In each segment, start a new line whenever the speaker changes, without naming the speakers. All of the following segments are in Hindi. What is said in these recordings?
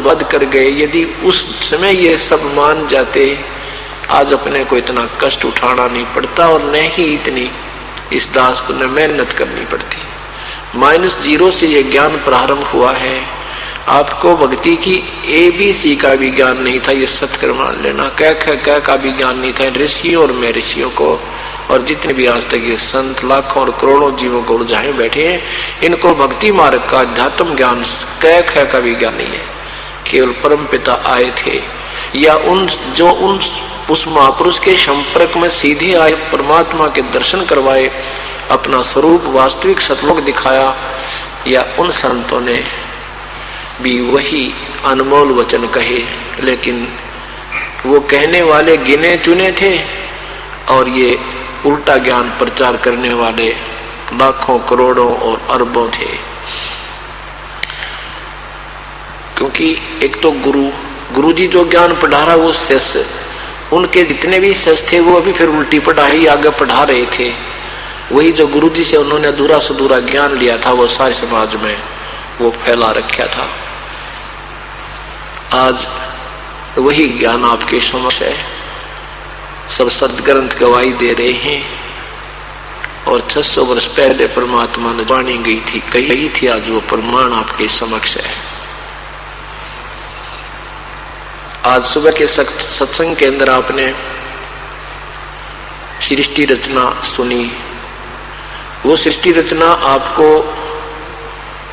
वध कर गए। यदि उस समय ये सब मान जाते, आज अपने को इतना कष्ट उठाना नहीं पड़ता और न ही इतनी इस दास को न मेहनत करनी पड़ती। -0 से ये ज्ञान प्रारंभ हुआ है। आपको भक्ति की ABC का भी ज्ञान नहीं था, ये सत्य मान लेना। क का भी ज्ञान नहीं था ऋषियों और मैं ऋषियों को, और जितने भी आज तक ये संत लाखों और करोड़ों जीवों को उलझाए बैठे हैं, इनको भक्ति मार्ग का अध्यात्म ज्ञान क का भी ज्ञान नहीं है। केवल परम पिता आए थे, या उस महापुरुष के संपर्क में सीधे आए, परमात्मा के दर्शन करवाए, अपना स्वरूप वास्तविक सतलोक दिखाया, या उन संतों ने भी वही अनमोल वचन कहे, लेकिन वो कहने वाले गिने चुने थे और ये उल्टा ज्ञान प्रचार करने वाले लाखों करोड़ों और अरबों थे। क्योंकि एक तो गुरु जी जो ज्ञान पढ़ा रहा वो शिष्य, उनके जितने भी शिष्य थे वो अभी फिर उल्टी पढ़ाई आगे पढ़ा रहे थे। वही जो गुरु जी से उन्होंने अधूरा सधूरा ज्ञान लिया था वो सारे समाज में वो फैला रखा था। आज वही ज्ञान आपके समक्ष है, सब सदग्रंथ गवाही दे रहे हैं। और 600 वर्ष पहले परमात्मा ने वाणी गई थी, कही थी, आज वो प्रमाण आपके समक्ष है। आज सुबह के सत्संग के अंदर आपने सृष्टि रचना सुनी। वो सृष्टि रचना आपको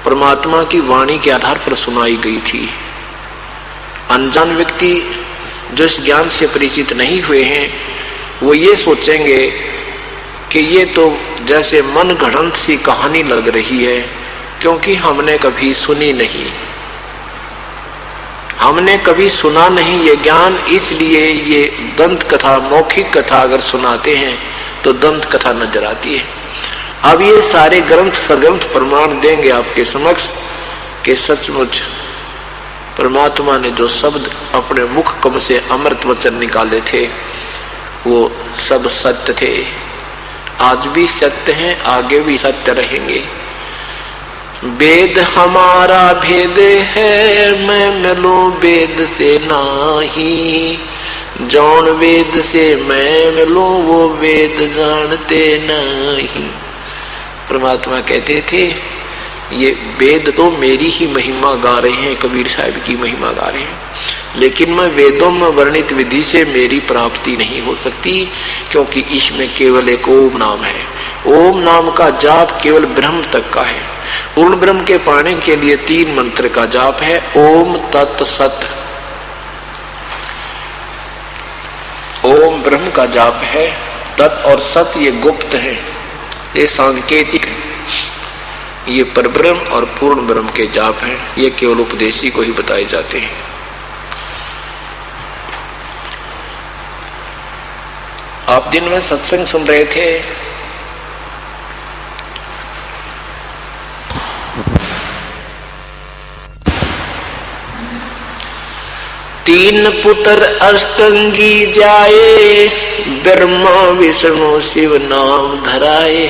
परमात्मा की वाणी के आधार पर सुनाई गई थी। अनजान व्यक्ति जो इस ज्ञान से परिचित नहीं हुए हैं, वो ये सोचेंगे कि ये तो जैसे मन गढ़ंत सी कहानी लग रही है, क्योंकि हमने कभी सुनी नहीं, हमने कभी सुना नहीं ये ज्ञान, इसलिए ये दंत कथा, मौखिक कथा अगर सुनाते हैं तो दंत कथा नजर आती है। अब ये सारे ग्रंथ सग्रंथ प्रमाण देंगे आपके समक्ष कि सचमुच परमात्मा ने जो शब्द अपने मुख कम से अमृत वचन निकाले थे वो सब सत्य थे, आज भी सत्य हैं, आगे भी सत्य रहेंगे। वेद हमारा भेद है, मैं मिलूं वेद से नाही, जौन वेद से मैं मिलूं वो वेद जानते नहीं। परमात्मा कहते थे ये वेद तो मेरी ही महिमा गा रहे हैं, कबीर साहब की महिमा गा रहे हैं, लेकिन मैं वेदों में वर्णित विधि से मेरी प्राप्ति नहीं हो सकती, क्योंकि इसमें केवल एक ओम नाम है। ओम नाम का जाप केवल ब्रह्म तक का है। पूर्ण ब्रह्म के पाने के लिए 3 मंत्र का जाप है, ओम तत् सत। ओम ब्रह्म का जाप है, तत् और सत ये गुप्त है, ये सांकेतिक है। ये परब्रह्म और पूर्ण ब्रह्म के जाप हैं, ये केवल उपदेशी को ही बताए जाते हैं। आप दिन में सत्संग सुन रहे थे, तीन पुत्र अष्टंगी जाए, ब्रह्मा विष्णु शिव नाम धराए।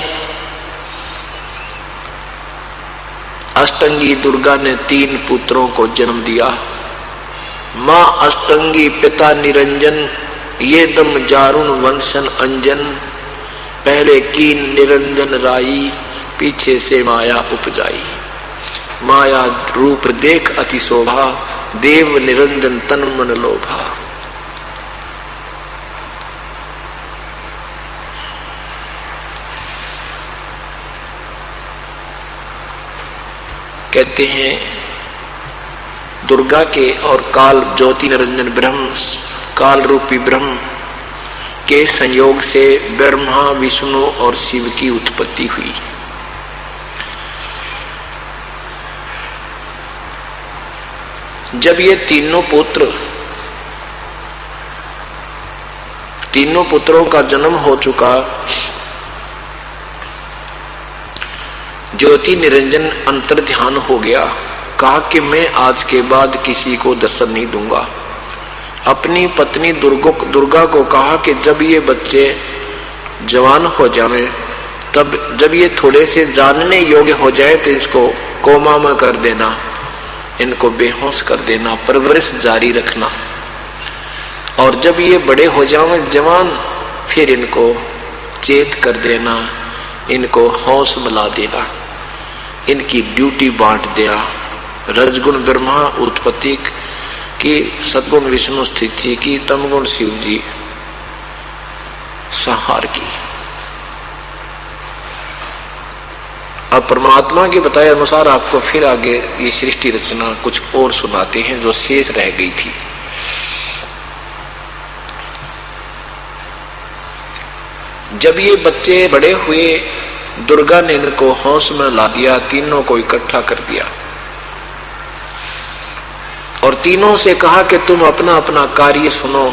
अष्टंगी दुर्गा ने 3 पुत्रों को जन्म दिया। मां अष्टंगी पिता निरंजन, ये दम जारुण वंशन अंजन। पहले कीन निरंजन राई, पीछे से माया उपजाई। माया रूप देख अति शोभा, देव निरंजन तन मन लोभा। कहते हैं दुर्गा के और काल ज्योति निरंजन ब्रह्म, काल रूपी ब्रह्म के संयोग से ब्रह्मा विष्णु और शिव की उत्पत्ति हुई। जब ये तीनों पुत्रों का जन्म हो चुका, ज्योति निरंजन अंतर ध्यान हो गया। कहा कि मैं आज के बाद किसी को दर्शन नहीं दूंगा। अपनी पत्नी दुर्गा को कहा कि जब ये बच्चे जवान हो जाएं, तब जब ये थोड़े से जानने योग्य हो जाए तो इसको कोमा में कर देना, इनको बेहोश कर देना, परवरिश जारी रखना, और जब ये बड़े हो जाएं जवान, फिर इनको चेत कर देना, इनको होश मिला देना, इनकी ड्यूटी बांट देना। रजगुण ब्रह्मा उत्पत्ति की, सद्गुण विष्णु स्थिति की, तमगुण शिव जी संहार की। अब परमात्मा के बताए अनुसार आपको फिर आगे ये सृष्टि रचना कुछ और सुनाते हैं जो शेष रह गई थी। जब ये बच्चे बड़े हुए, दुर्गा ने इनको होश में ला दिया, तीनों को इकट्ठा कर दिया और तीनों से कहा कि तुम अपना अपना कार्य सुनो।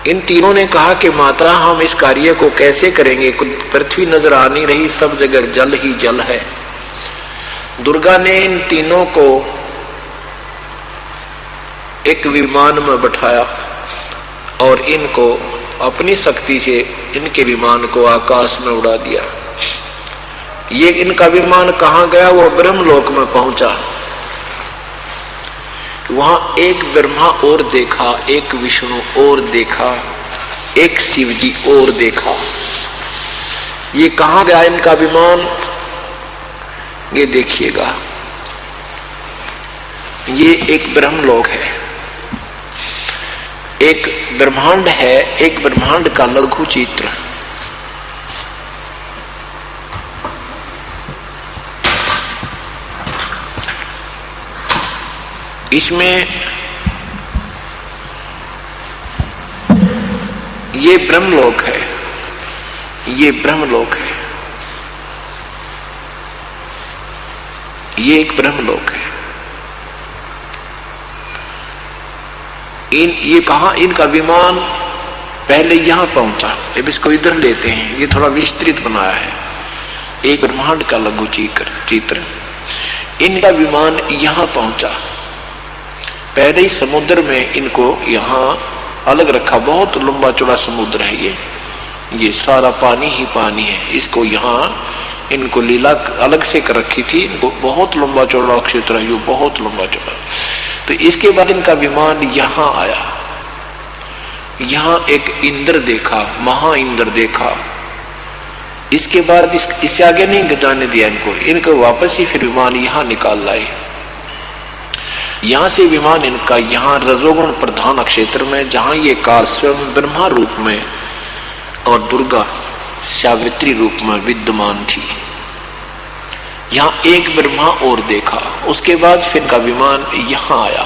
इन तीनों ने कहा कि माता हम इस कार्य को कैसे करेंगे, पृथ्वी नजर आ नहीं रही, सब जगह जल ही जल है। दुर्गा ने इन तीनों को एक विमान में बैठाया और इनको अपनी शक्ति से इनके विमान को आकाश में उड़ा दिया। ये इनका विमान कहां गया, वो ब्रह्मलोक में पहुंचा। वहां एक ब्रह्मा और देखा, एक विष्णु और देखा, एक शिव जी और देखा। ये कहां गया इनका विमान, ये देखिएगा, ये एक ब्रह्मलोक है, एक ब्रह्मांड है, एक ब्रह्मांड का लघु चित्र। इसमें ये ब्रह्मलोक है, ये ब्रह्मलोक है, ये एक ब्रह्मलोक है। ये कहा इनका विमान पहले यहां पहुंचा। अब इसको इधर लेते हैं, ये थोड़ा विस्तृत बनाया है, एक ब्रह्मांड का लघु चित्र। इनका विमान यहां पहुंचा, पहले ही समुद्र में इनको यहां अलग रखा। बहुत लंबा चौड़ा समुद्र है ये सारा पानी ही पानी है। इसको यहां इनको लीला अलग से कर रखी थी। इनको बहुत लंबा चौड़ा क्षेत्र है, ये बहुत लंबा चौड़ा। तो इसके बाद इनका विमान यहां आया, यहां एक इंद्र देखा, महा इंद्र देखा। इसके बाद इससे आगे नहीं जाने दिया इनको वापस ही फिर विमान यहां निकाल लाए। यहां से विमान इनका यहां रजोगुण प्रधान क्षेत्र में, जहां ये काल स्वयं ब्रह्मा रूप में और दुर्गा सावित्री रूप में विद्यमान थी, यहां एक ब्रह्मा और देखा। उसके बाद फिर का विमान यहां आया,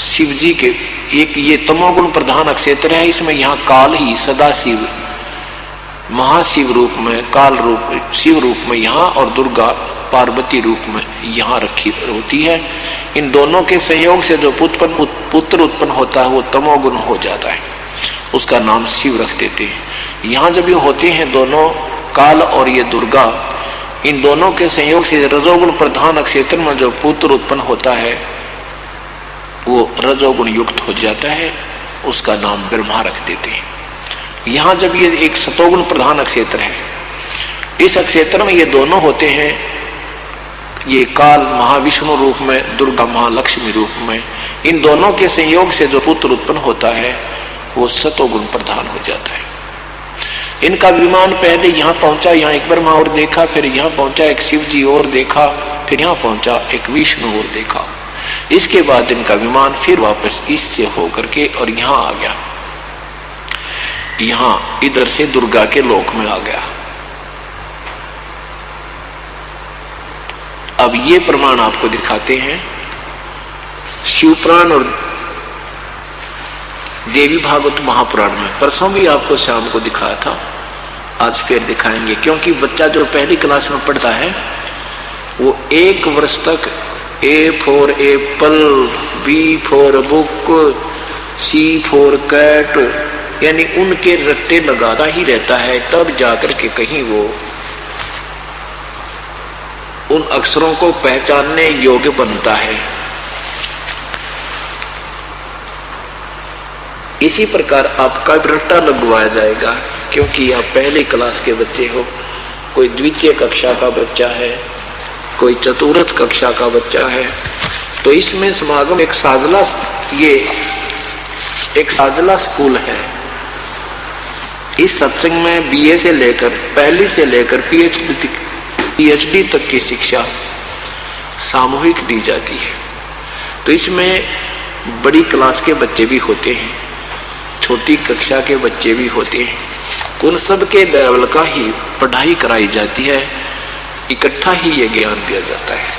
शिव जी के एक ये तमोगुण प्रधान क्षेत्र है। इसमें यहां काल ही सदा शिव महाशिव रूप में, काल रूप शिव रूप में यहां, और दुर्गा पार्वती रूप में यहां रखी होती है। इन दोनों के संयोग से जो पुत्र उत्पन्न होता है वो तमोगुण हो जाता है, उसका नाम शिव रख देते हैं। यहां जब ये होते हैं दोनों, काल और ये दुर्गा, इन दोनों के संयोग से रजोगुण प्रधान क्षेत्र में जो पुत्र उत्पन्न होता है वो रजोगुण युक्त हो जाता है, उसका नाम ब्रह्मा रख देते हैं। यहां जब ये एक सतोगुण प्रधान क्षेत्र है, इस क्षेत्र में ये दोनों होते हैं, ये काल महाविष्णु रूप में, दुर्गा महालक्ष्मी रूप में। इन दोनों के संयोग से जो पुत्र उत्पन्न होता है वो सतोगुण प्रधान हो जाता है। इनका विमान पहले यहां पहुंचा, यहां एक ब्रह्मा और देखा, फिर यहां पहुंचा एक शिव जी और देखा, फिर यहां पहुंचा एक विष्णु और देखा। इसके बाद इनका विमान फिर वापस इससे होकर के और यहां आ गया, यहां इधर से दुर्गा के लोक में आ गया। अब ये प्रमाण आपको दिखाते हैं शिवपुराण और देवी भागवत महापुराण में। परसों भी आपको शाम को दिखाया था, आज फिर दिखाएंगे, क्योंकि बच्चा जो पहली क्लास में पढ़ता है वो 1 वर्ष तक A for apple, B for book, C for cat, यानी उनके रट्टे लगाता ही रहता है, तब जाकर के कहीं वो उन अक्षरों को पहचानने योग्य बनता है। इसी प्रकार आपका रट्टा लगवाया जाएगा, क्योंकि आप पहली क्लास के बच्चे हो, कोई द्वितीय कक्षा का बच्चा है, कोई चतुर्थ कक्षा का बच्चा है। तो इसमें समागम एक साजला स्कूल है। इस सत्संग में बीए से लेकर पहली से लेकर पीएचडी तक की शिक्षा सामूहिक दी जाती है। तो इसमें बड़ी क्लास के बच्चे भी होते हैं, छोटी कक्षा के बच्चे भी होते हैं, उन सब के लेवल का ही पढ़ाई कराई जाती है, इकट्ठा ही ये ज्ञान दिया जाता है।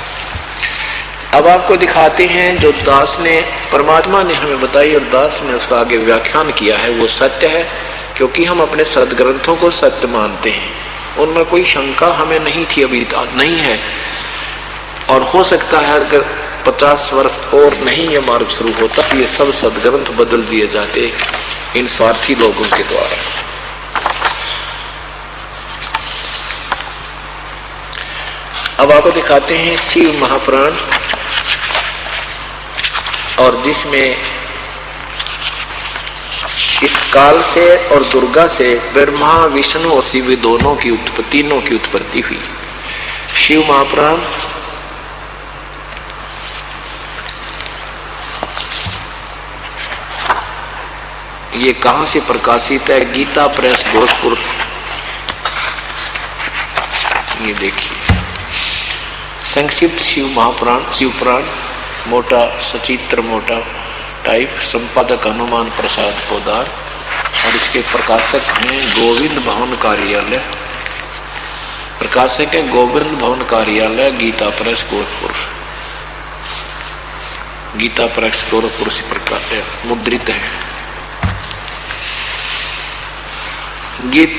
अब आपको दिखाते हैं जो दास ने परमात्मा ने हमें बताई और दास ने उसका आगे व्याख्यान किया है वो सत्य है, क्योंकि हम अपने सदग्रंथों को सत्य मानते हैं, उनमें कोई शंका हमें नहीं थी, अभी नहीं है। और हो सकता है अगर 50 वर्ष और नहीं ये मार्ग शुरू होता तो ये सब सदग्रंथ बदल दिए जाते इन स्वार्थी लोगों के द्वारा। अब आपको दिखाते हैं शिव महापुराण, और जिसमें इस काल से और दुर्गा से ब्रह्मा विष्णु और शिव दोनों की तीनों की उत्पत्ति हुई। शिव महापुराण ये कहां से प्रकाशित है? गीता प्रेस गोरखपुर। ये देखिए संक्षिप्त शिव महापुराण, शिव पुराण, मोटा सचित्र मोटा टाइप, संपादक हनुमान प्रसाद पोदार, और इसके प्रकाशक हैं गोविंद भवन कार्यालय, प्रकाशक है गोविंद भवन कार्यालय, गीता प्रेस गोरखपुर। गीता प्रेस गोरखपुर से प्रकाशित मुद्रित है। गीत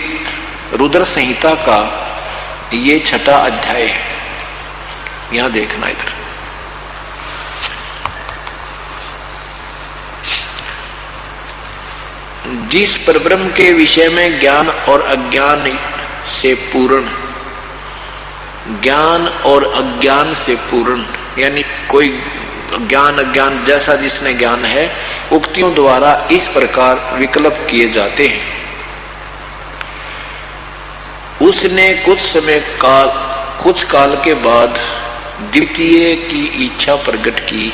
रुद्र संहिता का ये 6वां अध्याय है। यहां देखना इधर, जिस परब्रह्म के विषय में ज्ञान और अज्ञान से पूर्ण, ज्ञान और अज्ञान से पूर्ण, यानी कोई ज्ञान अज्ञान जैसा जिसमें ज्ञान है, उक्तियों द्वारा इस प्रकार विकल्प किए जाते हैं। उसने कुछ काल के बाद द्वितीय की इच्छा प्रकट की,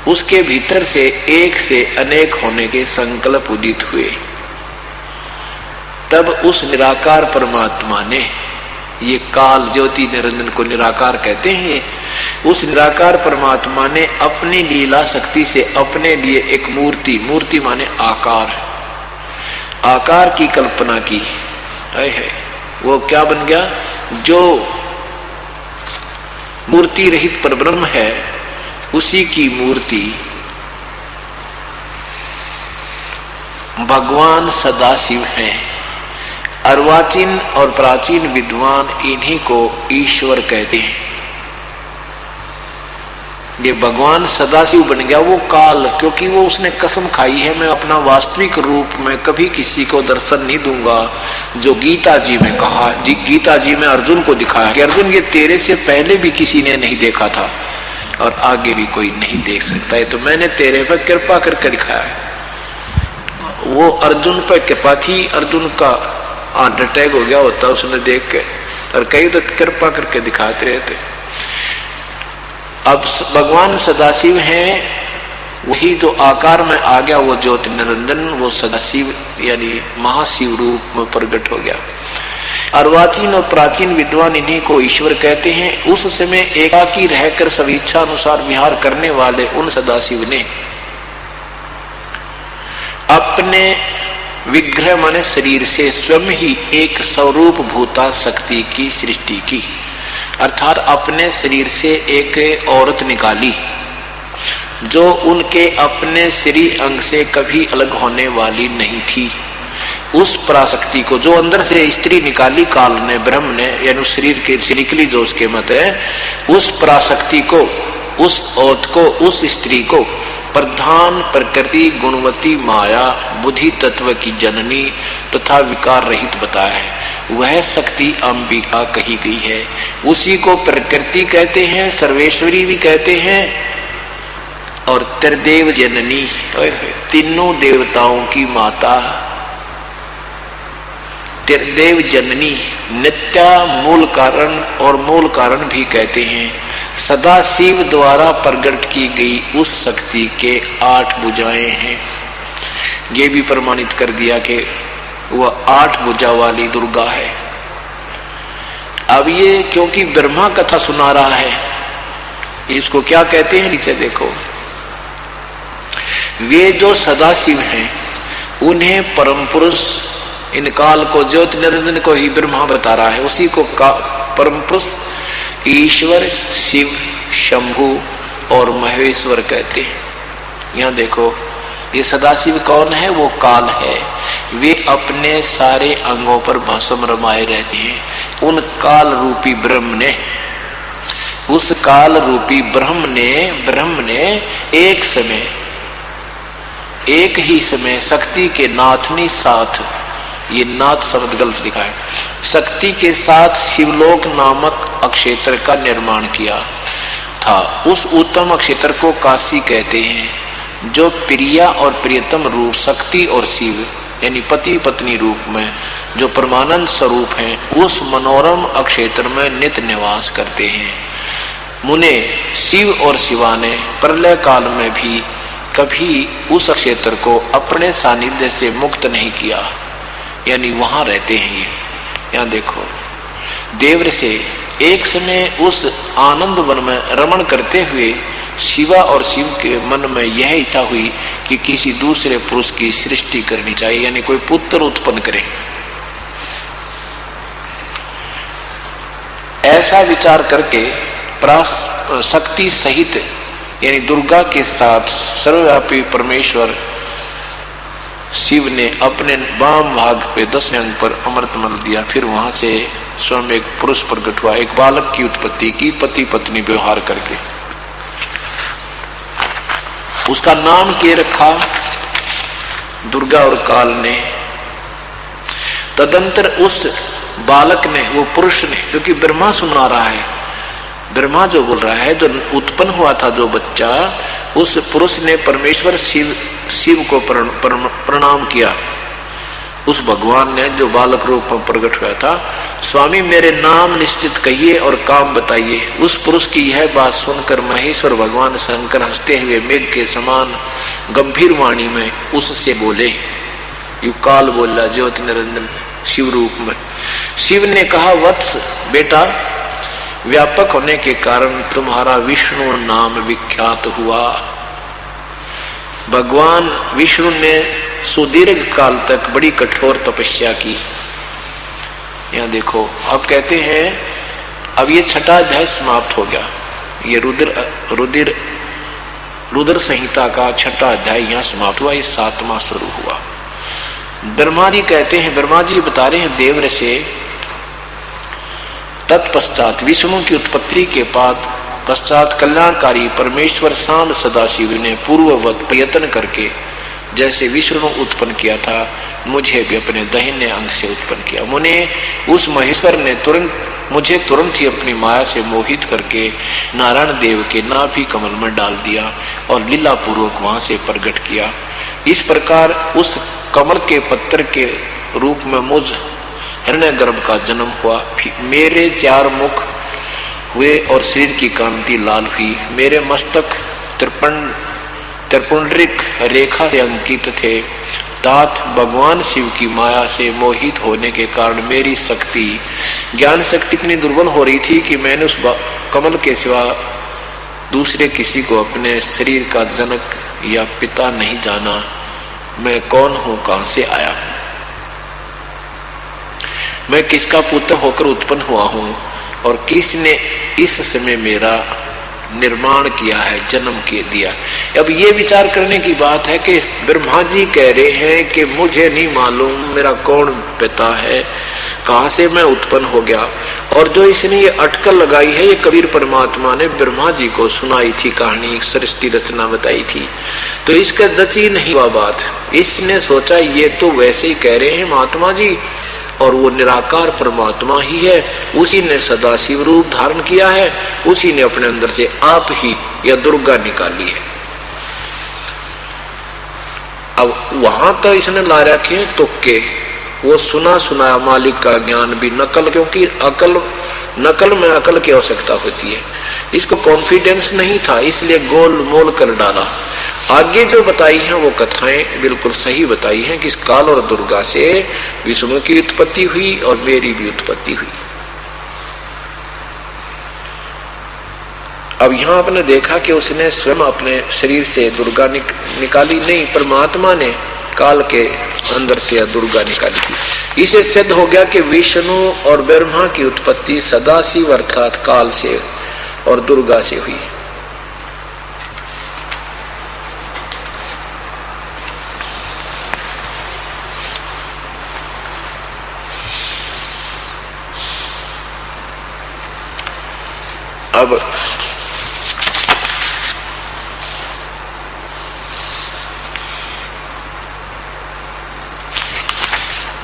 उसके भीतर से एक से अनेक होने के संकल्प उदित हुए। तब उस निराकार परमात्मा ने, ये काल ज्योति निरंजन को निराकार कहते हैं, उस निराकार परमात्मा ने अपनी लीला शक्ति से अपने लिए एक मूर्ति माने आकार की कल्पना की है। वो क्या बन गया? जो मूर्ति रहित परब्रह्म है उसी की मूर्ति भगवान सदाशिव हैं। अर्वाचीन और प्राचीन विद्वान इन्हीं को ईश्वर कहते हैं। ये भगवान सदाशिव बन गया वो काल, क्योंकि वो उसने कसम खाई है, मैं अपना वास्तविक रूप में कभी किसी को दर्शन नहीं दूंगा। जो गीता जी में कहा, गीता जी में अर्जुन को दिखाया कि अर्जुन ये तेरे से पहले भी किसी ने नहीं देखा था और आगे भी कोई नहीं देख सकता है, तो मैंने तेरे पर कृपा करके दिखाया है। वो अर्जुन पर कृपा थी, अर्जुन का हार्ट अटैक हो गया होता उसने देख के, और कई तो कृपा करके दिखाते रहते। अब भगवान सदाशिव हैं, वही जो आकार में आ गया वो ज्योति निरंजन, वो सदाशिव यानी महाशिव रूप में प्रकट हो गया। अर्वाचीन और प्राचीन विद्वान इन्हीं को ईश्वर कहते हैं। उस समय एकाकी रहकर सब इच्छा अनुसार विहार करने वाले उन सदाशिव ने अपने विग्रह माने शरीर से स्वयं ही एक स्वरूप भूता शक्ति की सृष्टि की, अर्थात अपने शरीर से एक औरत निकाली जो उनके अपने शरीर अंग से कभी अलग होने वाली नहीं थी। उस पराशक्ति को जो अंदर से स्त्री निकाली काल ने, ब्रह्म ने, यानी शरीर के से निकली जो उसके मत है, उस पराशक्ति को, उस औरत को, उस स्त्री को प्रधान प्रकृति गुणवती माया बुद्धि तत्व की जननी तथा विकार रहित बताया है। वह शक्ति अंबिका कही गई है। उसी को प्रकृति कहते हैं, सर्वेश्वरी भी कहते हैं और त्रिदेव जननी, तीनों देवताओं की माता, देव जननी, नित्या मूल कारण और मूल कारण भी कहते हैं। सदा शिव द्वारा प्रकट की गई उस शक्ति के 8 भुजाएं हैं। ये भी प्रमाणित कर दिया कि वह 8 भुजा वाली दुर्गा है। अब ये क्योंकि ब्रह्मा कथा सुना रहा है, इसको क्या कहते हैं नीचे देखो। वे जो सदाशिव हैं उन्हें परम पुरुष, इन काल को ज्योति निरंजन को ही ब्रह्मा बता रहा है, उसी को परम पुरुष ईश्वर, शिव, शंभु और महेश्वर कहते हैं। यहाँ देखो ये सदाशिव कौन है? वो काल है। वे अपने सारे अंगों पर भस्म रमाए रहते हैं। उन काल रूपी ब्रह्म ने, उस काल रूपी ब्रह्म ने एक समय, एक ही समय शक्ति के नाथनी साथ, ये नाथ शब्द गलत लिखा है, शक्ति के साथ शिवलोक नामक अक्षेत्र का निर्माण किया था। उस उत्तम अक्षेत्र को काशी कहते हैं, जो प्रिया और प्रियतम रूप शक्ति और शिव यानी पति पत्नी रूप में जो परमानंद स्वरूप हैं, उस मनोरम अक्षेत्र में नित्य निवास करते हैं। मुने शिव और शिवा ने प्रलय काल में भी कभी उस क्षेत्र को अपने सानिध्य से मुक्त नहीं किया, यानी वहां रहते हैं ये। यहाँ देखो देवर से एक समय उस आनंद वन में रमण करते हुए शिवा और शिव के मन में यह इच्छा हुई कि किसी दूसरे पुरुष की सृष्टि करनी चाहिए, यानी कोई पुत्र उत्पन्न करे। ऐसा विचार करके शक्ति सहित यानी दुर्गा के साथ सर्वव्यापी परमेश्वर शिव ने अपने वाम भाग पे 10 अंग पर अमृत मल दिया। फिर वहां से स्वयं एक पुरुष प्रकट हुआ, एक बालक की उत्पत्ति की पति पत्नी व्यवहार करके। उसका नाम क्या रखा? दुर्गा और काल ने। तदंतर उस बालक ने, वो पुरुष ने, क्योंकि ब्रह्मा सुना रहा है, ब्रह्मा जो बोल रहा है, जो उत्पन्न हुआ था जो बच्चा, उस पुरुष ने परमेश्वर शिव को प्रणाम किया। उस भगवान ने जो बालक रूप में प्रकट हुआ था, स्वामी मेरे नाम निश्चित कहिए और काम बताइए। उस पुरुष की यह बात सुनकर महेश्वर भगवान शंकर हंसते हुए मेघ के समान गंभीर वाणी में उससे बोले। यू काल बोला ज्योति निरंजन शिव रूप में। शिव ने कहा, वत्स बेटा, व्यापक होने के कारण तुम्हारा विष्णु नाम विख्यात हुआ। भगवान विष्णु ने सुदीर्घ काल तक बड़ी कठोर तपस्या की। यहाँ देखो अब कहते हैं, अब ये 6वां अध्याय समाप्त हो गया। ये रुद्र संहिता का 6वां अध्याय यहाँ समाप्त हुआ। ये 7वां शुरू हुआ। ब्रह्मा जी कहते हैं, ब्रह्मा जी बता रहे हैं देवर से, तत्पश्चात विष्णु की उत्पत्ति के पश्चात कल्याणकारी परमेश्वर सांब सदाशिव ने पूर्ववत प्रयत्न करके जैसे विष्णु उत्पन्न किया था, मुझे भी अपने दाहिने अंग से उत्पन्न किया। मुने उस महेश्वर ने मुझे तुरंत ही अपनी माया से मोहित करके नारायण देव के नाभि कमल में डाल दिया और लीला पूर्वक वहां से प्रकट किया। इस प्रकार उस कमल के पत्र के रूप में मुझ हिरण्य गर्भ का जन्म हुआ। मेरे 4 मुख हुए और शरीर की कांति लाल हुई। मेरे मस्तक त्रिपुंडरिक रेखा से अंकित थे। तात भगवान शिव की माया से मोहित होने के कारण मेरी शक्ति, ज्ञान शक्ति इतनी दुर्बल हो रही थी कि मैंने उस कमल के सिवा दूसरे किसी को अपने शरीर का जनक या पिता नहीं जाना। मैं कौन हूं, कहां से आया हूं, मैं किसका पुत्र होकर उत्पन्न हुआ हूं और किसने इस समय मेरा निर्माण किया है, जन्म के दिया। अब ये विचार करने की बात है कि ब्रह्मा जी कह रहे हैं कि मुझे नहीं मालूम मेरा कौन पिता है, कहां से मैं उत्पन्न हो गया। और जो इसने ये अटकल लगाई है, ये कबीर परमात्मा ने ब्रह्मा जी को सुनाई थी कहानी, सृष्टि रचना बताई थी, तो इसका जची नहीं हुआ बात। इसने सोचा ये तो वैसे ही कह रहे हैं महात्मा जी, और वो निराकार परमात्मा ही है, उसी ने सदाशिव रूप धारण किया है, उसी ने अपने अंदर से आप ही या दुर्गा निकाली है। अब वहां तो इसने ला रखे तुक्के, वो सुना सुनाया मालिक का ज्ञान भी नकल, क्योंकि नकल में अकल की आवश्यकता होती है। इसको कॉन्फिडेंस नहीं था, इसलिए गोल मोल कर डाला। आगे जो बताई हैं वो कथाएं बिल्कुल सही बताई हैं कि इस काल और दुर्गा से विष्णु की उत्पत्ति हुई और मेरी भी उत्पत्ति हुई। अब यहां आपने देखा कि उसने स्वयं अपने शरीर से दुर्गा निकाली नहीं, परमात्मा ने काल के अंदर से दुर्गा निकाली थी। इसे सिद्ध हो गया कि विष्णु और ब्रह्मा की उत्पत्ति सदाशिव अर्थात काल से और दुर्गा से हुई।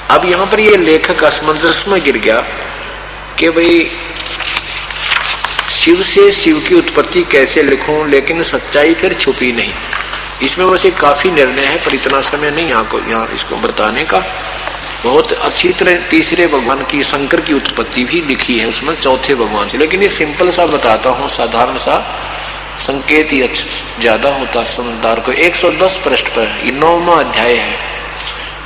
अब यहां पर ये लेखक असमंजस में गिर गया कि भाई शिव से शिव की उत्पत्ति कैसे लिखूं, लेकिन सच्चाई फिर छुपी नहीं। इसमें वैसे काफी निर्णय है, पर इतना समय नहीं यहाँ इसको बताने का। बहुत अच्छी तरह तीसरे भगवान की, शंकर की उत्पत्ति भी लिखी है उसमें, चौथे भगवान से। लेकिन ये सिंपल सा बताता हूँ, साधारण सा संकेत ही ज्यादा होता समझदार को। 110 पृष्ठ पर ये 9वां अध्याय है,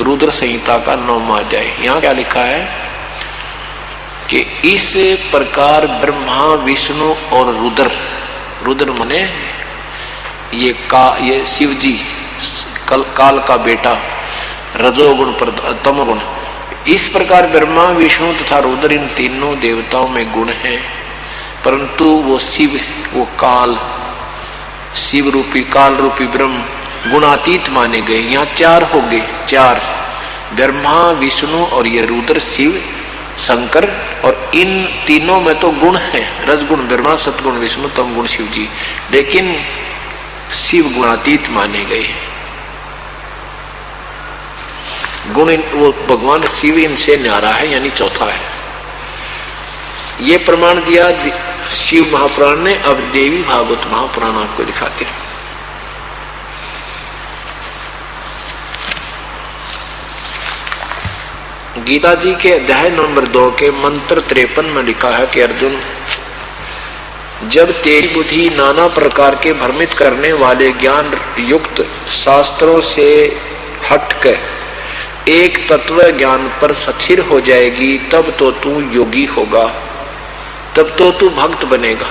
रुद्र संहिता का 9वां अध्याय। यहाँ क्या लिखा है कि इस प्रकार ब्रह्मा विष्णु और रुद्र मने ये शिव जी काल का बेटा, रजोगुण पर तमोगुण। इस प्रकार ब्रह्मा विष्णु तथा रुद्र इन तीनों देवताओं में गुण है, परंतु वो शिव, वो काल, शिव रूपी काल रूपी ब्रह्म गुणातीत माने गए। यहाँ 4 हो गए, 4 ब्रह्मा विष्णु और ये रुद्र शिव शंकर, और इन तीनों में तो गुण है, रजगुण ब्रह्मा, सतगुण विष्णु, तम गुण शिव जी, लेकिन शिव गुणातीत माने गए। गुण वो भगवान शिव इनसे न्यारा है, यानी चौथा है। ये प्रमाण दिया शिव महापुराण ने। अब देवी भागवत महापुराण आपको दिखाते हैं। गीता जी के अध्याय नंबर 2 के मंत्र 53 में लिखा है कि अर्जुन, जब तेरी बुद्धि नाना प्रकार के भ्रमित करने वाले ज्ञान युक्त शास्त्रों से हटकर एक तत्व ज्ञान पर स्थिर हो जाएगी, तब तो तू योगी होगा, तब तो तू भक्त बनेगा।